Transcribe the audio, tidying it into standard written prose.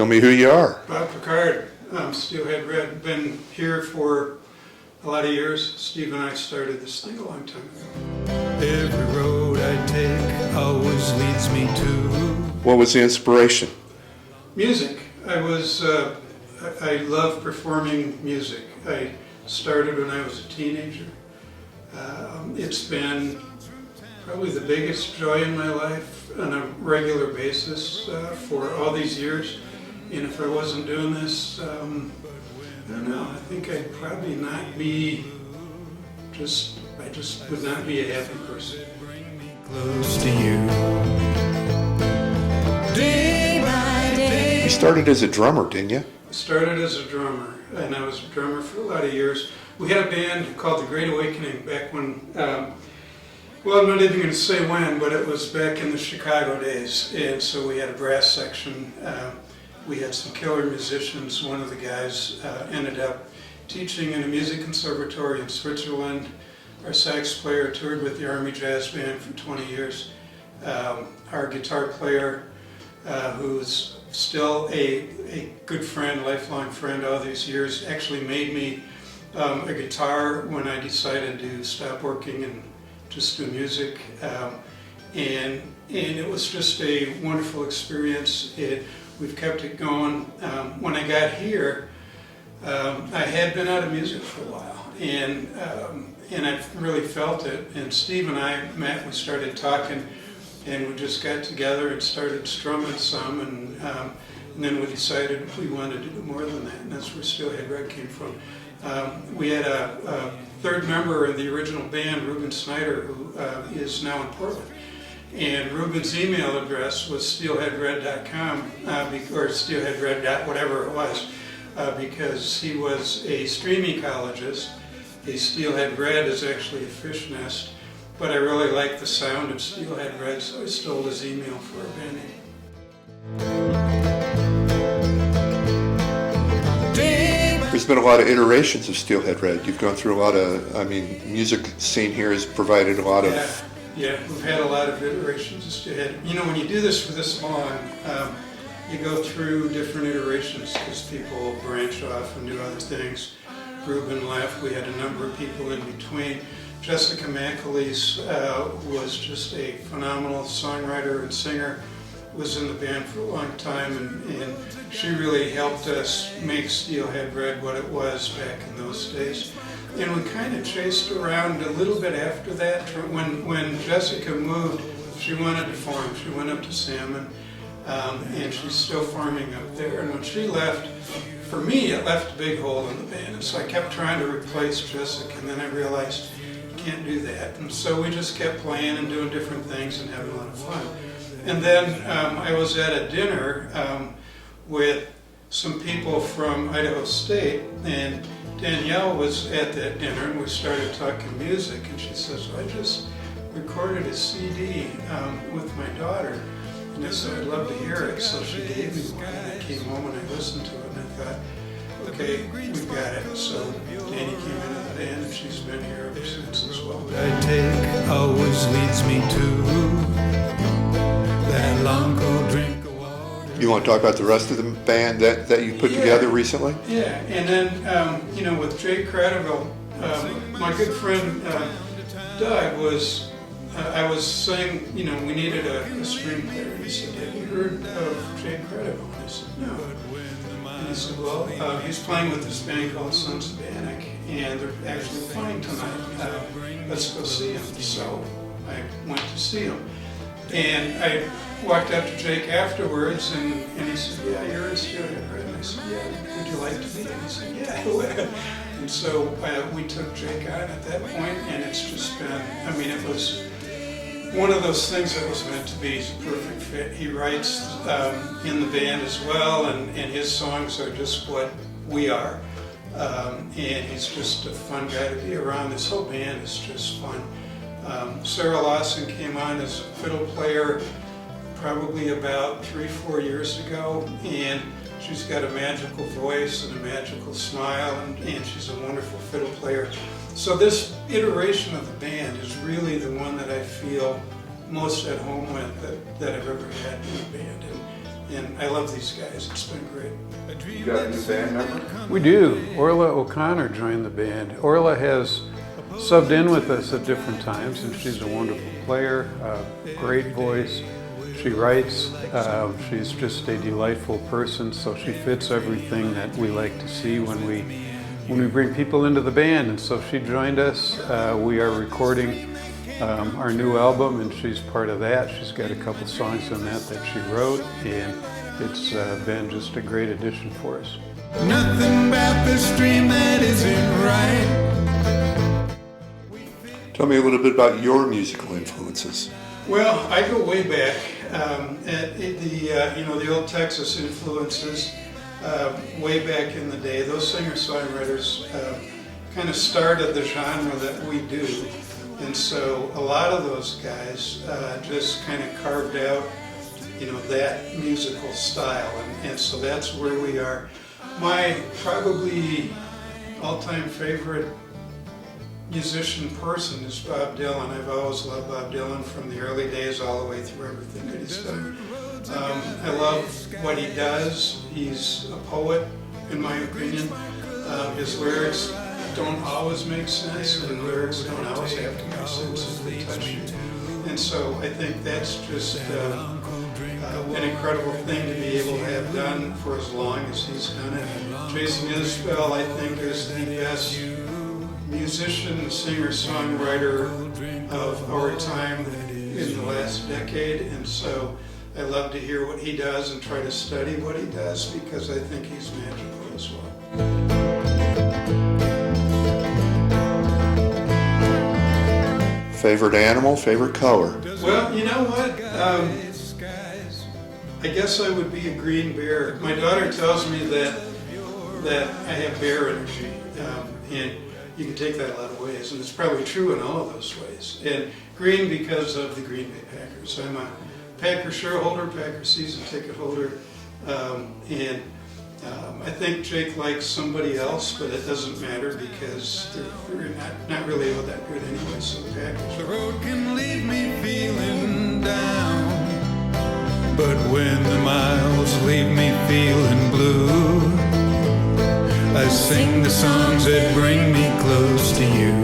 Tell me who you are. Bob Picard, Steelhead Red. Been here for a lot of years. Steve and I started this thing a long time ago. Every road I take always leads me to. What was the inspiration? Music. I love performing music. I started when I was a teenager. It's been probably the biggest joy in my life on a regular basis for all these years. And if I wasn't doing this, I don't know, I think I'd probably not be I just would not be a happy person. Close to you. Day by day. You started as a drummer, didn't you? I started as a drummer, and I was a drummer for a lot of years. We had a band called The Great Awakening back when, well, I'm not even going to say when, but it was back in the Chicago days. And so we had a brass section. We had some killer musicians. One of the guys ended up teaching in a music conservatory in Switzerland. Our sax player toured with the Army Jazz Band for 20 years. Our guitar player, who's still a good friend, lifelong friend all these years, actually made me a guitar when I decided to stop working and just do music. And it was just a wonderful experience. We've kept it going. When I got here, I had been out of music for a while, and I really felt it. And Steve and I met, we started talking, and we just got together and started strumming some, and then we decided we wanted to do more than that, and that's where Steelhead Red came from. We had a third member of the original band, Ruben Snyder, who is now in Portland. And Ruben's email address was steelheadred.com, or steelheadred. Whatever it was, because he was a stream ecologist. A steelhead red is actually a fish nest, but I really liked the sound of Steelhead Red, so I stole his email for our band name. There's been a lot of iterations of Steelhead Red. You've gone through a lot of, music scene here has provided a lot of... Yeah, we've had a lot of iterations of Steelhead. You know, when you do this for this long, you go through different iterations because people branch off and do other things. Ruben left, we had a number of people in between. Jessica McAleese was just a phenomenal songwriter and singer, was in the band for a long time, and she really helped us make Steelhead Red what it was back in those days. And we kind of chased around a little bit after that. When Jessica moved, she wanted to farm. She went up to Salmon, and she's still farming up there. And when she left, for me, it left a big hole in the band. And so I kept trying to replace Jessica, and then I realized you can't do that. And so we just kept playing and doing different things and having a lot of fun. And then I was at a dinner with some people from Idaho State, and Danielle was at that dinner, and we started talking music, and she says, well, I just recorded a CD with my daughter, and I said, I'd love to hear it. So she gave me one, and I came home and I listened to it, and I thought, okay, we've got it. So Danny came into the band, and she's been here ever since as well. I take always leads me to that long cold drink of water. You want to talk about the rest of the band that you put together recently? Yeah, and then, with Jay Cradiville, my good friend Doug I was saying, we needed a string player. He said, have you heard of Jay Cradiville? And I said, no. And he said, well, he's playing with this band called Sons of Bannock, and they're actually playing tonight. Let's go see him. So I went to see him. And I walked up to Jake afterwards, and he said, yeah, you're in Steelhead Red. And I said, yeah, would you like to be? And he said, yeah, I would. And so we took Jake on at that point, and it's just been, it was one of those things that was meant to be. He's a perfect fit. He writes in the band as well, and his songs are just what we are. And he's just a fun guy to be around. This whole band is just fun. Sarah Lawson came on as a fiddle player probably about 3-4 years ago, and she's got a magical voice and a magical smile, and she's a wonderful fiddle player. So this iteration of the band is really the one that I feel most at home with that I've ever had in a band. And I love these guys. It's been great. You got a new band member? We do. Orla O'Connor joined the band. Orla has subbed in with us at different times, and she's a wonderful player, great voice. She writes. She's just a delightful person, so she fits everything that we like to see when we bring people into the band. And so she joined us. We are recording our new album, and she's part of that. She's got a couple songs on that she wrote, and it's been just a great addition for us. Nothing about this dream that isn't right. Tell me a little bit about your musical influences. Well, I go way back. At the old Texas influences, way back in the day. Those singer-songwriters kind of started the genre that we do, and so a lot of those guys just kind of carved out, that musical style, and so that's where we are. My probably all-time favorite musician person is Bob Dylan. I've always loved Bob Dylan from the early days all the way through everything that he's done. I love what he does. He's a poet, in my opinion. His lyrics don't always make sense, and lyrics don't always have to make sense if they touch you. And so I think that's just an incredible thing to be able to have done for as long as he's done it. Jason Isbell, I think, is the best musician, singer, songwriter of our time in the last decade, and so I love to hear what he does and try to study what he does because I think he's magical as well. Favorite animal, favorite color? Well, you know what? I guess I would be a green bear. My daughter tells me that I have bear energy, and you can take that a lot of ways, and it's probably true in all of those ways. And green because of the Green Bay Packers. I'm a Packer shareholder, Packer season ticket holder, and I think Jake likes somebody else, but it doesn't matter because they're not really all that good anyway, so the Packers. The road can leave me feeling down, but when the miles leave me feeling blue, I sing the songs that bring me close to you.